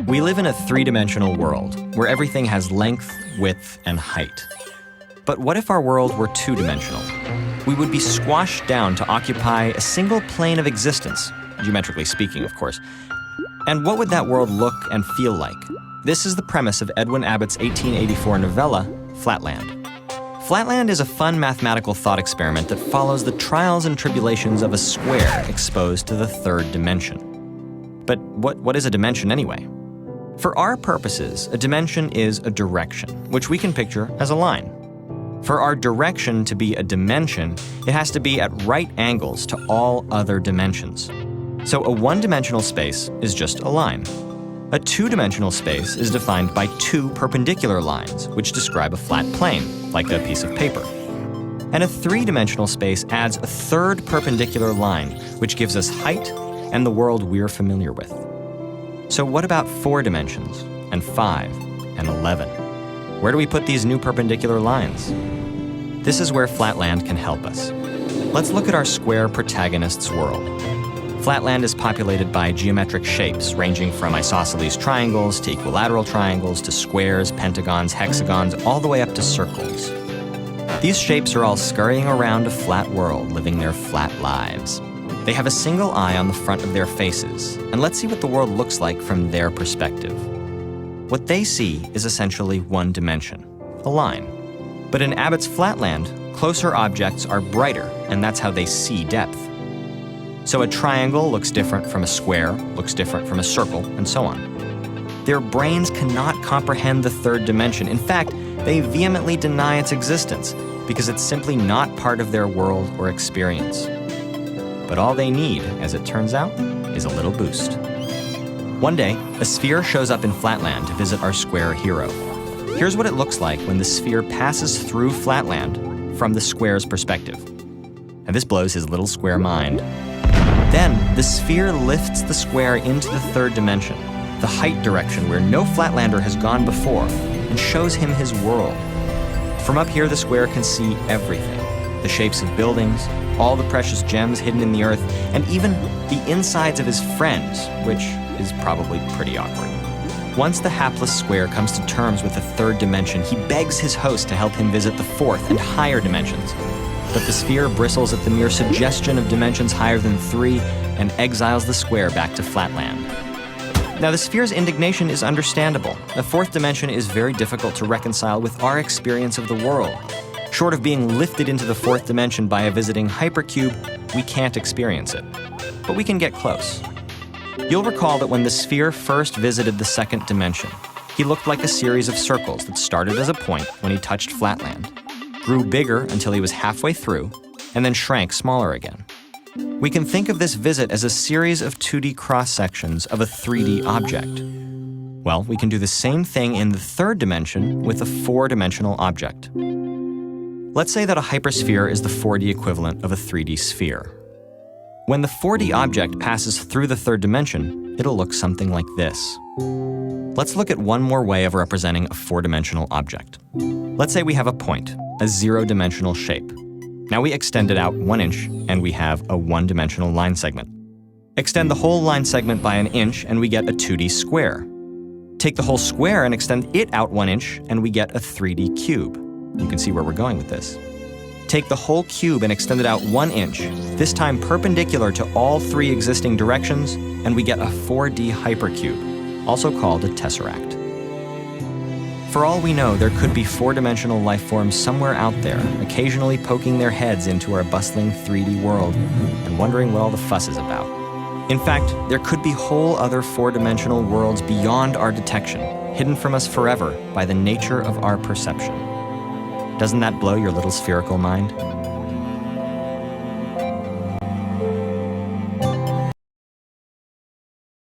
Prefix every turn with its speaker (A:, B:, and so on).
A: We live in a three-dimensional world where everything has length, width, and height. But what if our world were two-dimensional? We would be squashed down to occupy a single plane of existence, geometrically speaking, of course. And what would that world look and feel like? This is the premise of Edwin Abbott's 1884 novella, Flatland. Flatland is a fun mathematical thought experiment that follows the trials and tribulations of a square exposed to the third dimension. But what is a dimension anyway? For our purposes, a dimension is a direction, which we can picture as a line. For our direction to be a dimension, it has to be at right angles to all other dimensions. So a one-dimensional space is just a line. A two-dimensional space is defined by two perpendicular lines, which describe a flat plane, like a piece of paper. And a three-dimensional space adds a third perpendicular line, which gives us height and the world we're familiar with. So what about 4 dimensions, and 5, and 11? Where do we put these new perpendicular lines? This is where Flatland can help us. Let's look at our square protagonist's world. Flatland is populated by geometric shapes ranging from isosceles triangles to equilateral triangles to squares, pentagons, hexagons, all the way up to circles. These shapes are all scurrying around a flat world, living their flat lives. They have a single eye on the front of their faces, and let's see what the world looks like from their perspective. What they see is essentially one dimension, a line. But in Abbott's Flatland, closer objects are brighter, and that's how they see depth. So a triangle looks different from a square, looks different from a circle, and so on. Their brains cannot comprehend the third dimension. In fact, they vehemently deny its existence because it's simply not part of their world or experience. But all they need, as it turns out, is a little boost. One day, a sphere shows up in Flatland to visit our square hero. Here's what it looks like when the sphere passes through Flatland from the square's perspective. And this blows his little square mind. Then, the sphere lifts the square into the third dimension, the height direction where no Flatlander has gone before, and shows him his world. From up here, the square can see everything. The shapes of buildings, all the precious gems hidden in the earth, and even the insides of his friends, which is probably pretty awkward. Once the hapless square comes to terms with the third dimension, he begs his host to help him visit the fourth and higher dimensions. But the sphere bristles at the mere suggestion of dimensions higher than 3 and exiles the square back to Flatland. Now, the sphere's indignation is understandable. The fourth dimension is very difficult to reconcile with our experience of the world. Short of being lifted into the fourth dimension by a visiting hypercube, we can't experience it. But we can get close. You'll recall that when the sphere first visited the second dimension, he looked like a series of circles that started as a point when he touched Flatland, grew bigger until he was halfway through, and then shrank smaller again. We can think of this visit as a series of 2D cross-sections of a 3D object. Well, we can do the same thing in the third dimension with a 4-dimensional object. Let's say that a hypersphere is the 4D equivalent of a 3D sphere. When the 4D object passes through the third dimension, it'll look something like this. Let's look at one more way of representing a 4-dimensional object. Let's say we have a point, a 0-dimensional shape. Now we extend it out 1 inch, and we have a 1-dimensional line segment. Extend the whole line segment by 1 inch, and we get a 2D square. Take the whole square and extend it out 1 inch, and we get a 3D cube. You can see where we're going with this. Take the whole cube and extend it out 1 inch, this time perpendicular to all 3 existing directions, and we get a 4D hypercube, also called a tesseract. For all we know, there could be 4-dimensional life forms somewhere out there, occasionally poking their heads into our bustling 3D world and wondering what all the fuss is about. In fact, there could be whole other 4-dimensional worlds beyond our detection, hidden from us forever by the nature of our perception. Doesn't that blow your little spherical mind?